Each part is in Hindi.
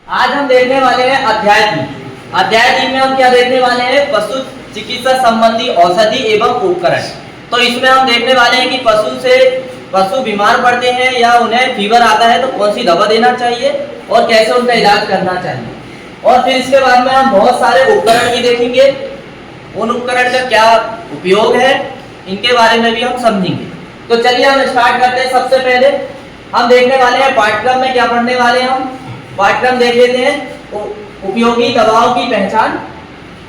आज हम देखने वाले हैं अध्याय 3। अध्याय 3 में हम क्या देखने वाले हैं? पशु चिकित्सा संबंधी औषधि एवं उपकरण। तो इसमें हम देखने वाले हैं कि पशु बीमार पड़ते हैं या उन्हें फीवर आता है तो कौन सी दवा देना चाहिए और कैसे उनका इलाज करना चाहिए। और फिर इसके बाद में हम बहुत सारे उपकरण भी देखेंगे, उन उपकरण का क्या उपयोग है इनके बारे में भी हम समझेंगे। तो चलिए हम स्टार्ट करते हैं। सबसे पहले हम देखने वाले हैं पाठ्यक्रम में क्या पढ़ने वाले हैं। हम पाठ्यक्रम देख लेते हैं। उपयोगी दवाओं की पहचान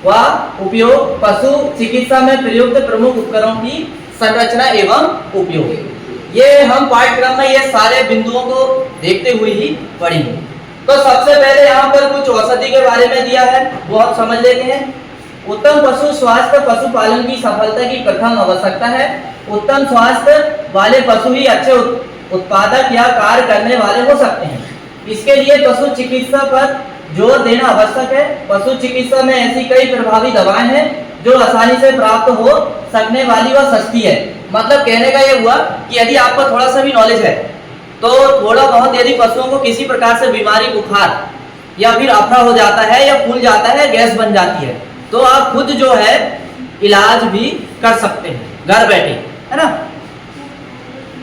व उपयोग, पशु चिकित्सा में प्रयुक्त प्रमुख उपकरणों की संरचना एवं उपयोग। ये हम पाठ्यक्रम में ये सारे बिंदुओं को देखते हुए ही पढ़ेंगे। तो सबसे पहले यहाँ पर कुछ औषधि के बारे में दिया है, वो हम समझ लेते हैं। उत्तम पशु स्वास्थ्य पशुपालन की सफलता की प्रथम आवश्यकता है। उत्तम स्वास्थ्य वाले पशु ही अच्छे उत्पादक या कार्य करने वाले हो सकते हैं। इसके लिए पशु चिकित्सा पर जोर देना आवश्यक है। पशु चिकित्सा में ऐसी कई प्रभावी दवाएं हैं जो आसानी से प्राप्त हो सकने वाली व सस्ती है। मतलब कहने का ये हुआ कि यदि आपको थोड़ा सा भी नॉलेज है तो थोड़ा बहुत यदि पशुओं को किसी प्रकार से बीमारी, बुखार या फिर अफरा हो जाता है या फूल जाता है, गैस बन जाती है, तो आप खुद जो है इलाज भी कर सकते हैं घर बैठे, है ना।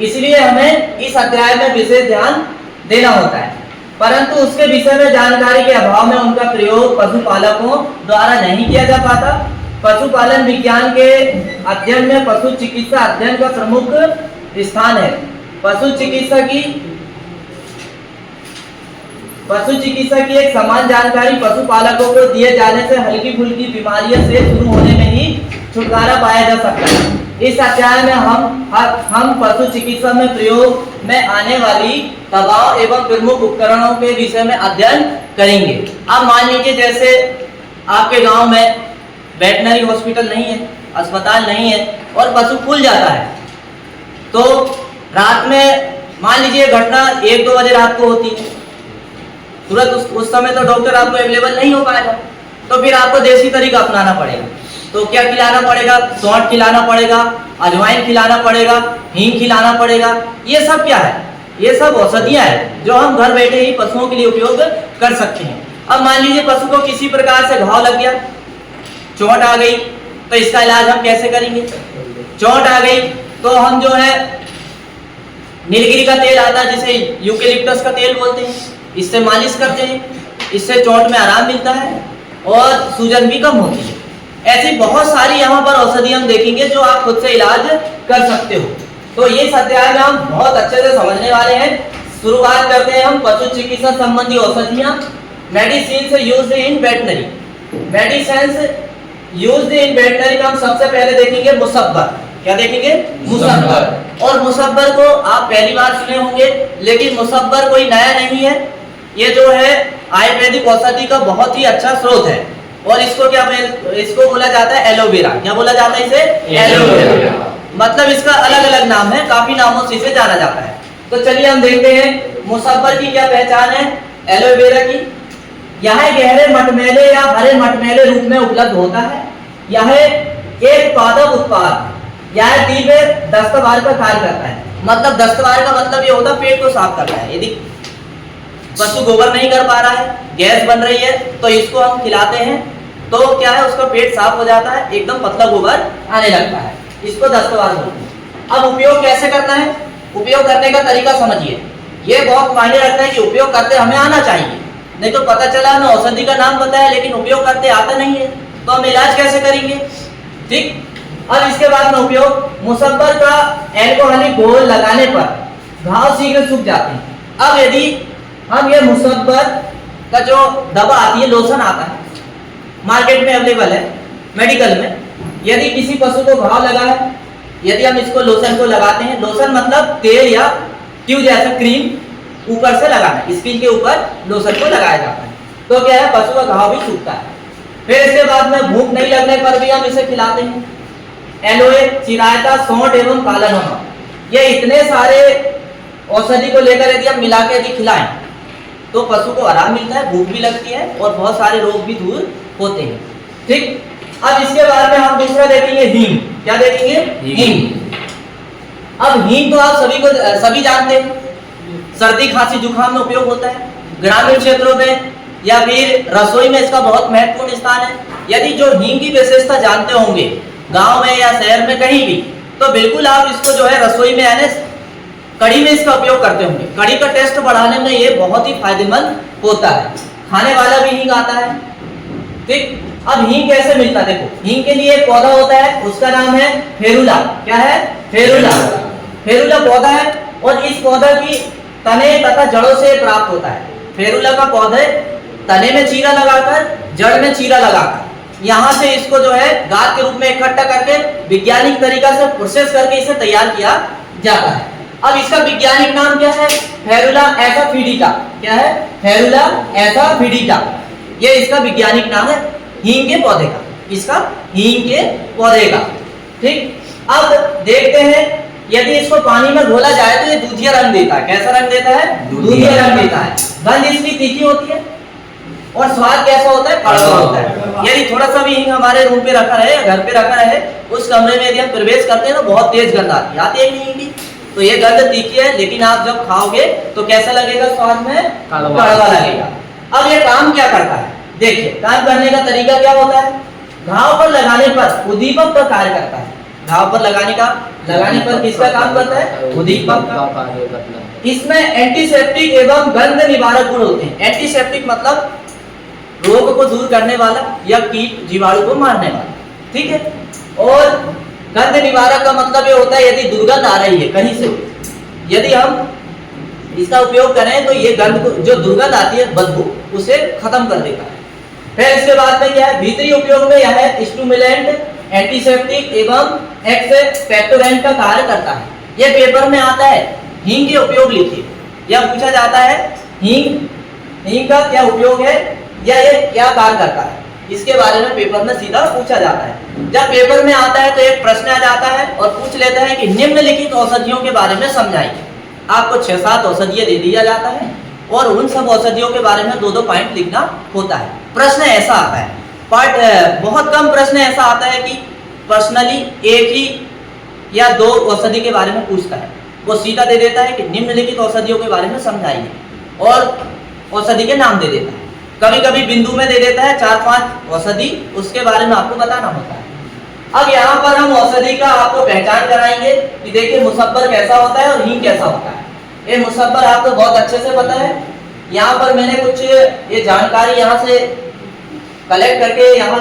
इसलिए हमें इस अध्याय में विशेष ध्यान देना होता है, परंतु उसके विषय में जानकारी के अभाव में उनका प्रयोग पशुपालकों द्वारा नहीं किया जा पाता। पशुपालन विज्ञान के अध्ययन में पशु चिकित्सा अध्ययन का प्रमुख स्थान है। पशु चिकित्सा की एक समान जानकारी पशुपालकों को दिए जाने से हल्की फुल्की बीमारियों से शुरू होने में ही छुटकारा पाया जा सकता है। इस अध्याय में हम पशु चिकित्सा में प्रयोग में आने वाली दवाओं एवं प्रमुख उपकरणों के विषय में अध्ययन करेंगे। अब मान लीजिए जैसे आपके गांव में वेटनरी हॉस्पिटल नहीं है, अस्पताल नहीं है और पशु फूल जाता है, तो रात में मान लीजिए घटना 1-2 बजे रात को होती है, तुरंत उस समय तो डॉक्टर आपको अवेलेबल नहीं हो पाएगा, तो फिर आपको देसी तरीका अपनाना पड़ेगा। तो क्या खिलाना पड़ेगा? सौंठ खिलाना पड़ेगा, अजवाइन खिलाना पड़ेगा, हींग खिलाना पड़ेगा। ये सब क्या है? ये सब औषधियां हैं जो हम घर बैठे ही पशुओं के लिए उपयोग कर सकते हैं। अब मान लीजिए पशु को किसी प्रकार से घाव लग गया, चोट आ गई, तो इसका इलाज हम कैसे करेंगे? चोट आ गई तो हम जो है नीलगिरी का तेल आता है जिसे यूकेलिप्टस का तेल बोलते हैं, इससे मालिश करते हैं, इससे चोट में आराम मिलता है और सूजन भी कम होती है। ऐसी बहुत सारी यहाँ पर औषधि हम देखेंगे जो आप खुद से इलाज कर सकते हो। तो ये अध्याय में हम बहुत अच्छे से समझने वाले हैं। शुरुआत करते हैं हम पशु चिकित्सा संबंधी औषधियाँ। Medicine used in veterinary. Medicine used in veterinary में हम सबसे पहले देखेंगे मुसब्बर। क्या देखेंगे? मुसब्बर। और मुसब्बर को आप पहली बार सुने होंगे, लेकिन मुसब्बर कोई नया नहीं है। ये जो है आयुर्वेदिक औषधि का बहुत ही अच्छा स्रोत है और इसको बोला जाता है एलोवेरा। क्या बोला जाता है इसे? एलोवेरा। मतलब इसका अलग अलग नाम है, काफी नामों से इसे जाना जाता है। तो चलिए हम देखते हैं मुसब्बर की क्या पहचान है एलोवेरा की। यह गहरे मटमैले या हरे मटमैले रूप में उपलब्ध होता है। यह एक पादप उत्पाद यह तीव्र दस्तवार का कार्य करता है। मतलब दस्तवार का मतलब ये होता है पेट को साफ करता है। यदि पशु गोबर नहीं कर पा रहा है, गैस बन रही है, तो इसको हम खिलाते हैं तो क्या है, उसका पेट साफ हो जाता है, एकदम पतला गोबर आने लगता है। इसको दस्तवार बोलते हैं। अब उपयोग कैसे करना है? उपयोग करने का तरीका समझिए। ये बहुत मायने रखता है कि उपयोग करते हमें आना चाहिए, नहीं तो पता चला हमें औषधि का नाम पता है लेकिन उपयोग करते आता नहीं है, तो हम इलाज कैसे करेंगे? ठीक। अब इसके बाद में उपयोग, मुसब्बर का एल्कोहलिक घोल लगाने पर घाव शीघ्र सूख जाते हैं। अब यदि हम ये मुसब्बर का जो दवा आती है, लोशन आता है, मार्केट में अवेलेबल है, मेडिकल में, यदि किसी पशु को घाव लगा है, यदि हम इसको लोशन को लगाते हैं, लोशन मतलब तेल या ट्यूब जैसा क्रीम ऊपर से लगाना है, स्किन के ऊपर लोशन को लगाया जाता है, तो क्या है, पशु का घाव भी सूखता है। फिर इसके बाद में भूख नहीं लगने पर भी हम इसे खिलाते हैं। एलोए, चिरायता, सौंठ एवं काला नमक, ये इतने सारे औषधि को लेकर यदि हम मिला के यदि खिलाएं तो पशु को आराम मिलता है, भूख भी लगती है और बहुत सारे रोग भी दूर होते हैं। ठीक। अब इसके बाद में हम दूसरा देखेंगे हींग। क्या देखेंगे? हींग। अब हींग तो आप सभी जानते हैं, सर्दी खांसी जुकाम में उपयोग होता है। ग्रामीण क्षेत्रों में या फिर रसोई में इसका बहुत महत्वपूर्ण स्थान है। यदि जो हींग की विशेषता जानते होंगे गांव में या शहर में कहीं भी, तो बिल्कुल आप इसको जो है रसोई में यानी कढ़ी में इसका उपयोग करते होंगे। कढ़ी का टेस्ट बढ़ाने में ये बहुत ही फायदेमंद होता है। खाने वाला भी हींग आता है। ठीक, अब हींग कैसे मिलता है? देखो, हींग के लिए एक पौधा होता है, उसका नाम है फेरुला। क्या है? फेरुला। फेरुला पौधा है और इस पौधा की तने तथा जड़ों से प्राप्त होता है। फेरुला का पौधे तने में चीरा लगाकर, जड़ में चीरा लगाकर, यहाँ से इसको जो है गाद के रूप में इकट्ठा करके वैज्ञानिक तरीका से प्रोसेस करके इसे तैयार किया जाता है। अब इसका वैज्ञानिक नाम क्या है? फेरुला एसाफिडिटा। क्या है? फेरुला एसाफिडिटा, ये इसका वैज्ञानिक नाम है हींग के पौधे का, इसका हींग के पौधे का। ठीक, अब देखते हैं यदि इसको पानी में घोला जाए तो ये दूधिया रंग देता है। कैसा रंग देता है? दूधिया रंग देता है। गंध इसकी तीखी होती है और स्वाद कैसा होता है? कड़वा होता है। यदि थोड़ा सा भी हींग हमारे रूम पे रखा रहे या घर पे रखा रहे, उस कमरे में यदि हम प्रवेश करते हैं तो बहुत तेज गंध आती है हींग की। तो ये गंध तीखी है, लेकिन आप जब खाओगे तो कैसा लगेगा? स्वाद में कड़वा लगेगा। अब ये काम क्या करता है? देखिए, काम करने का तरीका क्या होता है? घाव पर लगाने पर उद्दीपक का कार्य करता है। घाव पर लगाने पर किसका काम करता है? उद्दीपक का। इसमें एंटीसेप्टिक एवं गंध निवारक गुण होते हैं। एंटीसेप्टिक मतलब रोग को दूर करने वाला या कीट जीवाणु को मारने वाला। ठीक है, और गंध निवारक का मतलब ये होता है यदि दुर्गंध आ रही है कहीं से, यदि हम इसका उपयोग करें तो ये गंध को, जो दुर्गंध आती है बदबू, उसे खत्म कर देता है। फिर इसके बाद में क्या है? भीतरी उपयोग में यह है स्टिमुलेंट, एंटीसेप्टिक एवं एक्सपेक्टोरेंट का कार्य करता है। ये पेपर में आता है। हींग के उपयोग लिखिए, यह पूछा जाता है हींग का क्या उपयोग है या ये क्या कार्य करता है, इसके बारे में पेपर में सीधा पूछा जाता है। जब पेपर में आता है तो एक प्रश्न आ जाता है और पूछ लेता है कि निम्नलिखित औषधियों के बारे में समझाइए। आपको 6-7 औषधियां दे दिया जाता है और उन सब औषधियों के बारे में 2-2 पॉइंट लिखना होता है। प्रश्न ऐसा आता है, बहुत कम प्रश्न ऐसा आता है कि पर्सनली एक ही या 2 औषधि के बारे में पूछता है। वो सीधा दे देता है कि निम्नलिखित औषधियों के बारे में समझाइए और औषधि के नाम दे देता है। कभी कभी बिंदु में दे देता है 4-5 औषधि, उसके बारे में आपको बताना होता है। अब यहाँ पर हम औषधि का आपको पहचान कराएंगे कि देखिए मुसब्बर कैसा होता है और हींग कैसा होता है। ये मुसब्बर आपको बहुत अच्छे से पता है। यहाँ पर मैंने कुछ ये जानकारी यहाँ से कलेक्ट करके यहाँ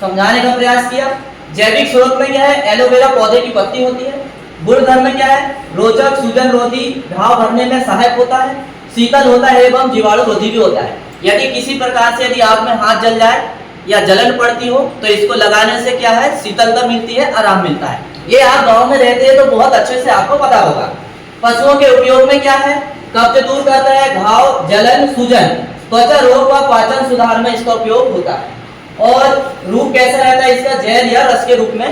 समझाने का प्रयास किया। जैविक स्रोत में क्या है? एलोवेरा पौधे की पत्ती होती है। गुण धर्म में क्या है? रोचक, सूजन रोधी, घाव भरने में सहायक होता है, शीतल होता है एवं जीवाणु रोधी भी होता है। यदि किसी प्रकार से यदि आग में हाथ जल जाए या जलन पड़ती हो तो इसको लगाने से क्या है? शीतलता मिलती है, आराम मिलता है। ये आप गांव में रहते हैं तो बहुत अच्छे से आपको पता होगा। पशुओं के उपयोग में क्या है? कब्ज दूर करता है, घाव, जलन, सूजन, त्वचा रोग व पाचन सुधार में इसका उपयोग होता है। और रूप कैसा रहता है इसका? जेल या रस के रूप में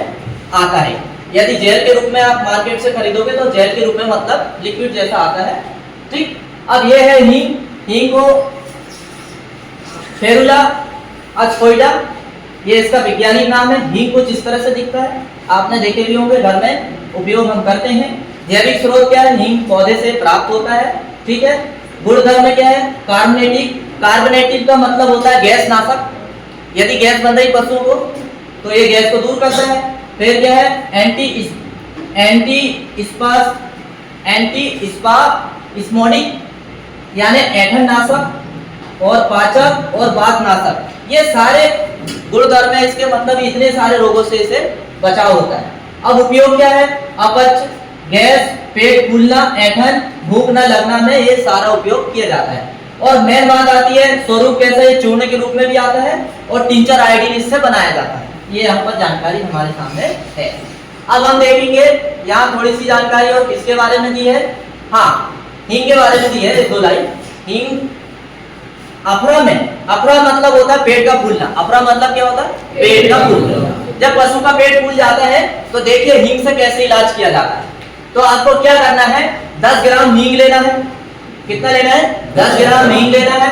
आता है। यदि जेल के रूप में आप मार्केट से खरीदोगे तो जेल के रूप में मतलब लिक्विड जैसा आता है। ठीक, अब ये है हींग। हींग को फेरुला एसाफिडिटा, ये इसका वैज्ञानिक नाम है। हींग कुछ इस तरह से दिखता है, आपने देखे भी होंगे, घर में उपयोग हम करते हैं। जैविक स्रोत क्या है? हींग पौधे से प्राप्त होता है। ठीक है, गुण धर्म में क्या है? कार्बोनेटिक। कार्बोनेटिक का मतलब होता है गैस नाशक। यदि गैस बन रही पशुओं को तो ये गैस को दूर करता है। फिर क्या है? एंटी स्पास्मोडिक यानी ऐंठन नाशक और पाचक और वात नाशक। ये सारे गुण धर्म है इसके, मतलब इतने सारे रोगों से इसे बचाव होता है। अब उपयोग क्या है? अपच, गैस, पेट फूलना, ऐंठन, भूख न लगना में ये सारा उपयोग किया जाता है। और मेन बात आती है स्वरूप कैसा? ये चूर्ण के रूप में भी आता है और टिंचर आयोडीन इससे बनाया जाता है। ये यहाँ पर जानकारी हमारे सामने है। अब हम देखेंगे यहाँ थोड़ी सी जानकारी और किसके बारे में दी है। हाँ, हींग के बारे में दी है 2 लाइन। हींग अफरा में, अफरा मतलब होता है पेट का फूलना। अफरा मतलब क्या होता है? पेट का फूलना। जब पशु का पेट फूल जाता है तो देखिए हींग से कैसे इलाज किया जाता है। तो आपको क्या करना है? 10 ग्राम हींग लेना है। कितना लेना है? 10 ग्राम हींग लेना है,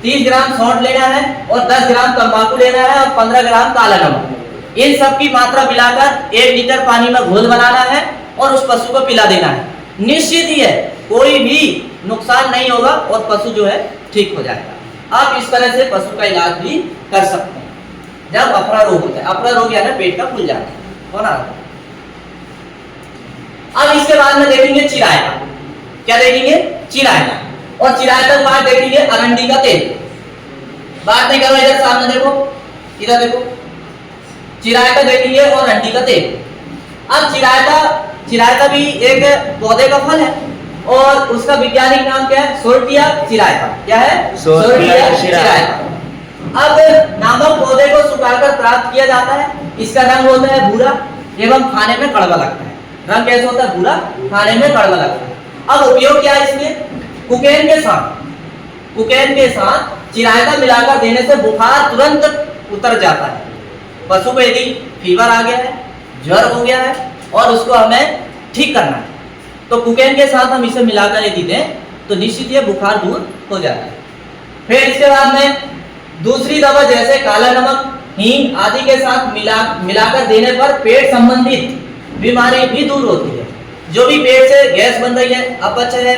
30 ग्राम सौंठ लेना है और 10 ग्राम तंबाकू लेना है और 15 ग्राम काला नमक। इन सब की मात्रा मिलाकर 1 लीटर पानी में घोल बनाना है और उस पशु को पिला देना है। निश्चित ही है कोई भी नुकसान नहीं होगा और पशु जो है ठीक हो जाएगा। आप इस तरह से पशु का इलाज भी कर सकते हैं जब अफरा रोग होता है। अफरा रोग यानी पेट का फूल जाना होना। अब इसके बाद में देखेंगे चिरायता। क्या देखेंगे? चिरायता। और चिरायता के बाद देखेंगे अरंडी का तेल। बात नहीं करो, इधर सामने देखो, इधर देखो, चिरायता देखेंगे और अरंडी का तेल। अब चिरायता भी एक पौधे का फल है और उसका वैज्ञानिक नाम क्या है? सोरटिया चिरायता। क्या है? सोरटिया चिरायता। अब नामक पौधे को सुखाकर प्राप्त किया जाता है। इसका रंग होता है भूरा एवं खाने में कड़वा लगता है। रंग कैसे होता है? भूरा, खाने में कड़वा लगता है। अब उपयोग क्या है इसमें? कुकेन के साथ चिरायता मिलाकर देने से बुखार तुरंत उतर जाता है। पशु को यदि फीवर आ गया है, ज्वर हो गया है और उसको हमें ठीक करना है तो कुकेन के साथ हम इसे मिलाकर यदि दें तो निश्चित ये बुखार दूर हो जाता है। फिर इसके बाद में दूसरी दवा जैसे काला नमक, हींग आदि के साथ मिलाकर देने पर पेट संबंधित बीमारी भी दूर होती है। जो भी पेट से गैस बन रही है, अपच है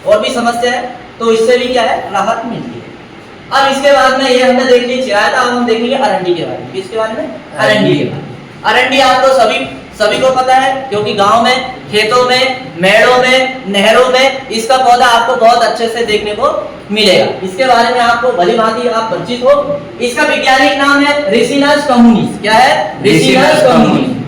और भी समस्या है तो इससे भी क्या है? राहत मिलती है। अब इसके बाद में ये हमने देख ली चिरायता। अब हम देखेंगे अरंडी के बारे में। इसके बारे में अरंडी के बारे में। अरंडी आपको सभी को पता है क्योंकि गांव में, खेतों में, मेड़ों में, नहरों में इसका पौधा आपको बहुत अच्छे से देखने को मिलेगा। इसके बारे में आपको भली भांति आप परिचित हो। इसका वैज्ञानिक नाम है रिसिनस कम्युनिस। क्या है? Ricinus communis.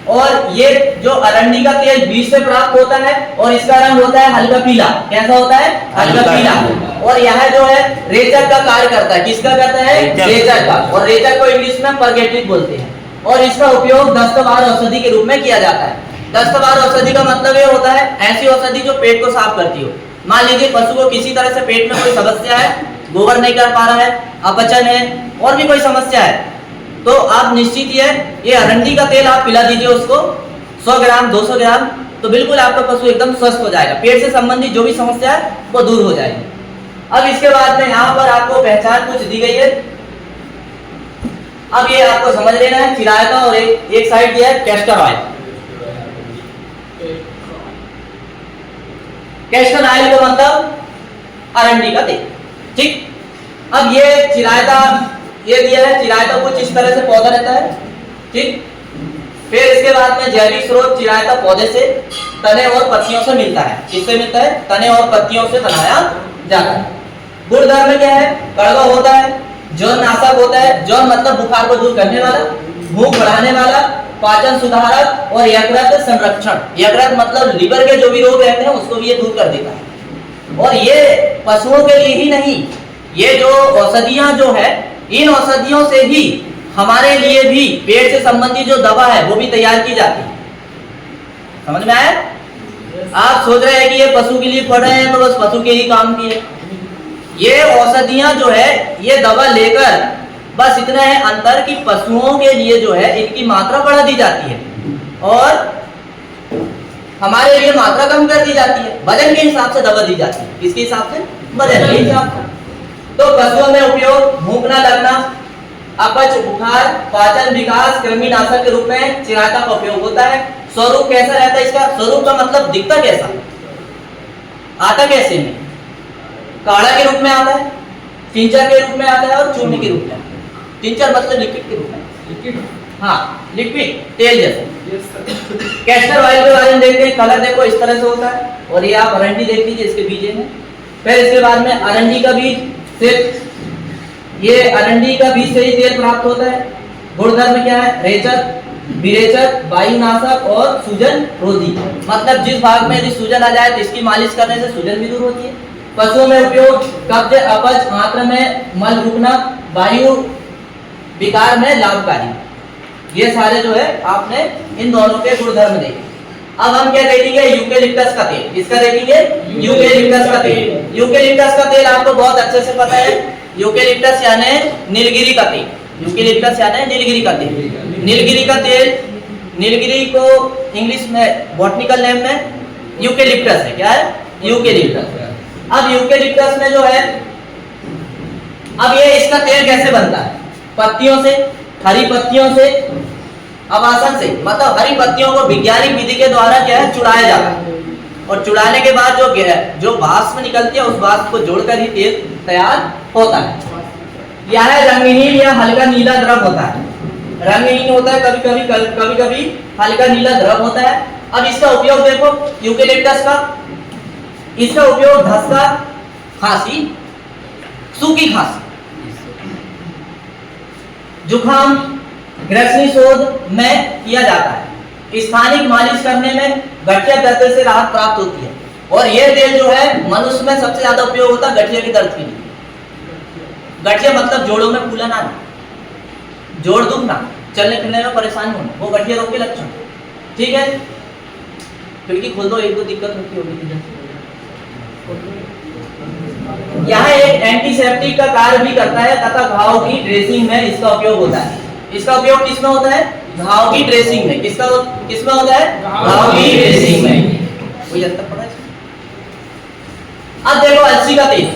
और ये जो अरंडी का तेल बीज से प्राप्त होता है और इसका रंग होता है हल्का पीला। कैसा होता है? हल्का पीला। और यह जो है रेचक का कार्य करता है। किसका करता है? रेचक का। और रेचक को इंग्लिश में परगेटिव बोलते हैं। और इसका उपयोग दस्तवार औषधि के रूप में किया जाता है। दस्तवार औषधि का मतलब ये होता है ऐसी औषधि जो पेट को साफ करती हो। मान लीजिए पशु को किसी तरह से पेट में कोई समस्या है, गोबर नहीं कर पा रहा है, अपचन है और भी कोई समस्या है तो आप निश्चित ये अरंडी का तेल आप पिला दीजिए उसको 100 ग्राम 200 ग्राम तो बिल्कुल आपका पशु एकदम स्वस्थ हो जाएगा। पेट से संबंधित जो भी समस्या है वो दूर हो जाएगी। अब इसके बाद में यहाँ पर आपको पहचान कुछ दी गई है। अब ये आपको समझ लेना है चिरायता और एक साइड दिया है कैस्टर ऑयल। कैस्टर ऑयल का मतलब अरंडी का तेल। ठीक। अब ये चिरायता ये दिया है। चिरायता कुछ इस तरह से पौधा रहता है। ठीक। फिर इसके बाद में जैविक स्रोत चिरायता पौधे से, तने और पत्तियों से मिलता है। किससे मिलता है? तने और पत्तियों से बनाया जाता है। गुणधर्म क्या है? कड़वा होता है, जौन नाशक होता है। जौन मतलब बुखार को दूर करने वाला, भूख बढ़ाने वाला, पाचन सुधारक और यकृत संरक्षण। यकृत मतलब लीवर के जो भी रोग रहते हैं उसको भी ये दूर कर देता है। और ये पशुओं के लिए ही नहीं, ये जो औषधियां जो है इन औषधियों से ही हमारे लिए भी पेट से संबंधित जो दवा है वो भी तैयार की जाती है। समझ में आया? आप सोच रहे हैं कि ये पशु के लिए पढ़ रहे हैं तो बस पशु के ही काम की है। ये औषधियां जो है ये दवा लेकर बस इतना है अंतर कि पशुओं के लिए जो है इनकी मात्रा बढ़ा दी जाती है और हमारे लिए मात्रा कम कर दी जाती है। वजन के हिसाब से दवा दी जाती है। किसके हिसाब से? वजन के हिसाब से। तो पशुओं में उपयोग भूख न लगना, अपच, बुखार, पाचन विकास, कृमिनाशक के रूप में चिरायता का उपयोग होता है। स्वरूप कैसा रहता है इसका? स्वरूप का मतलब दिखता कैसा, आता कैसे में? काढ़ा के रूप में आता है, टिंचर के रूप में आता है और चूर्ण के रूप में। टिंचर मतलब लिक्विड के रूप में। लिक्विड, हाँ लिक्विड, तेल जैसा। कैस्टर ऑयल के बारे में देखते हैं। कलर देखो इस तरह से होता है और ये आप अरंडी देख लीजिए, इसके बीज हैं। फिर इसके बाद में अरंडी का बीज से, ये अरंडी का बीज से ही तेल प्राप्त होता है। गुणधर्म क्या है? रेचक, विरेचक, वायुनाशक और सूजन रोधी। मतलब जिस भाग में यदि सूजन आ जाए तो इसकी मालिश करने से सूजन भी दूर होती है। पशुओं में उपयोग कब्ज, अपच, आंत्र में मल रुकना, वायु विकार में लाभकारी। ये सारे जो है आपने इन दोनों के गुणधर्म देखे। अब हम क्या देखेंगे? यूकेलिप्टस का तेल। किसका देखेंगे? यूकेलिप्टस का तेल। यूकेलिप्टस का तेल आपको बहुत अच्छे से पता है। यूकेलिप्टस यानी नीलगिरी का तेल। यूकेलिप्टस यानी नीलगिरी का तेल। नीलगिरी का तेल, नीलगिरी को इंग्लिश में बॉटनिकल नेम में यूकेलिप्टस है। क्या है? यूकेलिप्टस। अब यूकेलिप्टस में जो है, अब ये इसका तेल कैसे बनता है? पत्तियों से, हरी पत्तियों से, अवासन से। मतलब हरी पत्तियों को वैज्ञानिक विधि के द्वारा क्या है? चुराया जाता है। और चुड़ाने के बाद जो वाष्प निकलती है उस वाष्प को जोड़कर ही तेल तैयार होता है। यह रंगहीन या हल्का नीला द्रव होता है। रंगहीन होता है, कभी कभी हल्का नीला द्रव होता है। अब इसका उपयोग देखो, यूकेलिप्टस का इसका उपयोग धसका, खांसी, सूखी खांसी, जुखाम, ग्रसनी शोध में किया जाता है। स्थानिक मालिश करने में गठिया दर्द से राहत प्राप्त होती है। और यह तेल जो है मनुष्य में सबसे ज्यादा उपयोग होता है गठिया के दर्द के लिए। गठिया मतलब जोड़ों में फूलन आना, जोड़ दुखना, चलने फिरने में परेशानी होना, वो गठिया रोग के लक्षण। ठीक है, खिड़की खोल दो, एक दो दिक्कत होती होगी। यहाँ एक एंटीसेप्टिक का कार्य भी करता है तथा घाव की ड्रेसिंग में इसका उपयोग होता है। इसका उपयोग किसमें होता है? घाव की ड्रेसिंग में। किसमें होता है? घाव की ड्रेसिंग में। कोई अंतर पड़ा है? अब देखो अलसी का तेल।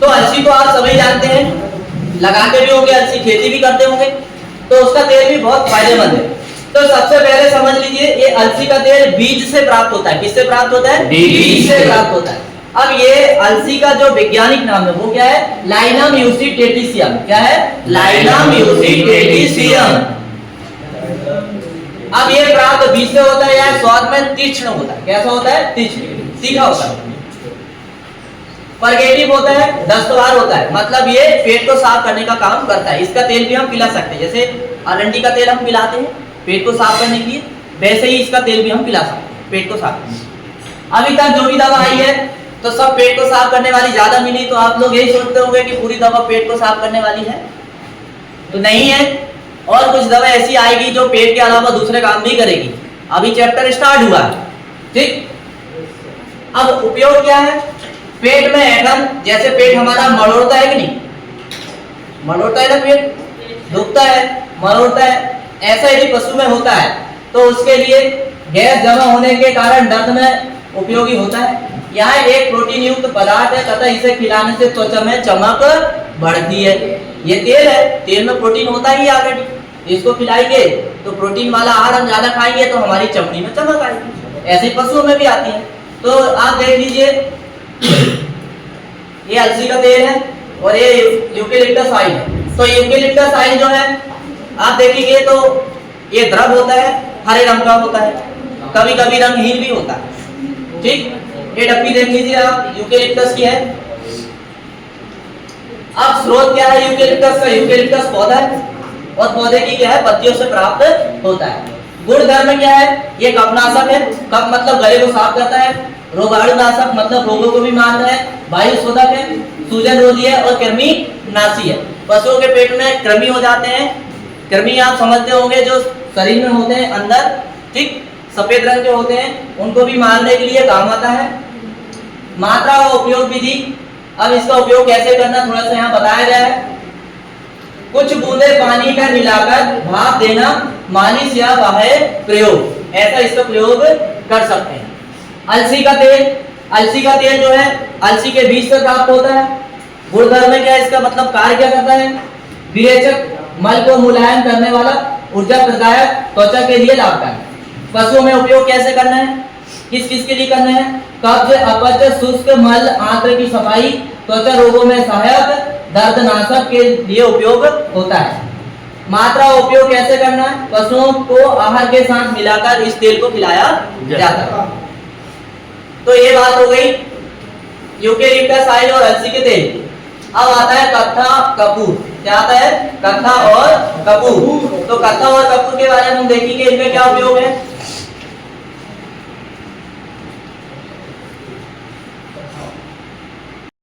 तो अलसी को आप सभी जानते हैं, लगाते भी होंगे, अलसी खेती भी करते होंगे, तो उसका तेल भी बहुत फायदेमंद है। तो सबसे पहले समझ लीजिए, ये अलसी का तेल बीज से प्राप्त होता है। किससे प्राप्त होता है? बीज से प्राप्त होता है। अब ये अलसी का जो वैज्ञानिक नाम है वो क्या है? लाइनम यूसीटेटिसियम। क्या है? लाइनम यूसीटेटिसियम। अब ये प्राप्त बीज से होता है, या स्वाद में तीक्ष्ण होता है। कैसा होता है? तीक्ष्ण, तीखा होता है। परगेटिव होता है, दस्तवार होता है, मतलब ये पेट को साफ करने का काम करता है। इसका तेल भी हम पिला सकते हैं, जैसे अरंडी का तेल हम पिलाते हैं पेट को साफ करने के लिए, वैसे ही इसका तेल भी हम पिला सकते हैं पेट को साफ करने। अभी तक जो भी दवा आई है तो सब पेट को साफ करने वाली ज्यादा मिली, तो आप लोग यही सोचते होंगे कि पूरी दवा पेट को साफ करने वाली है, तो नहीं है। और कुछ दवा ऐसी आएगी जो पेट के अलावा दूसरे काम भी करेगी। अभी चैप्टर स्टार्ट हुआ है, ठीक। अब उपयोग क्या है? पेट में ऐठन, जैसे पेट हमारा मरोड़ता है कि नहीं, मरोड़ता है ना, पेट दुखता है, मरोड़ता है, ऐसा यदि पशु में होता है तो उसके लिए गैस जमा होने के कारण दर्द में उपयोगी होता है। यह एक प्रोटीन युक्त पदार्थ है तथा इसे खिलाने से त्वचा में चमक बढ़ती है। ये तेल है, तेल में प्रोटीन होता ही ऑलरेडी, इसको खिलाएंगे तो प्रोटीन वाला आहार हम ज्यादा खाएंगे तो हमारी चमड़ी में चमक आएगी। ऐसे पशुओं में भी आती है। तो आप देख लीजिए, ये अलसी का तेल है और ये यूकेलिप्टस ऑयल है। तो यूकेलिप्टस ऑयल जो है आप देखेंगे तो ये द्रव होता है, हरे रंग का होता है, कभी कभी रंगहीन भी होता है, ठीक। ये डब्बी देख लीजिए आप, यूकेलिप्टस की है। अब स्रोत क्या है यूकेलिप्टस का? यूकेलिप्टस पौधा है और पौधे की क्या है? पत्तियों से प्राप्त होता है। गुण धर्म क्या है? ये कफनाशक है, कफ मतलब गले को साफ करता है, रोगाणुनाशक मतलब रोगों को भी मारता है, वायु शोधक है, सूजन रोधी है और कृमि नाशी है। पशुओं के पेट में कृमि हो जाते हैं, कृमि आप समझते होंगे जो शरीर में होते हैं अंदर, ठीक, सफेद रंग के होते हैं, उनको भी मारने के लिए काम आता है। मात्रा और उपयोग विधि, अब इसका उपयोग कैसे करना थोड़ा सा यहाँ बताया गया है। कुछ बूंदे पानी में मिलाकर भाप देना, मालिश या बाह्य प्रयोग, ऐसा इसका प्रयोग कर सकते हैं। अलसी का तेल, अलसी का तेल जो है अलसी के बीज से प्राप्त होता है। गुणधर्म में क्या है इसका? मतलब कार्य क्या करता है? विरेचक, मल को मुलायम करने वाला, ऊर्जा प्रदायक, त्वचा के लिए लाभदायक। पशुओं में उपयोग कैसे करना है? किस किस के लिए करना है? कब्ज, अपच, शुष्क मल, आंत्र की सफाई, त्वचा रोगों में सहायक, दर्दनाशक के लिए उपयोग होता है। मात्रा उपयोग कैसे करना है? पशुओं को आहार के साथ मिलाकर इस तेल को खिलाया जाता है। तो ये बात हो गई यूकेलिप्टस ऑयल और अलसी के तेल। अब आता है कत्था कपूर। क्या आता है? कत्था और कपूर। तो कत्था और कपूर के बारे में हम देखेंगे, इनमें क्या उपयोग है।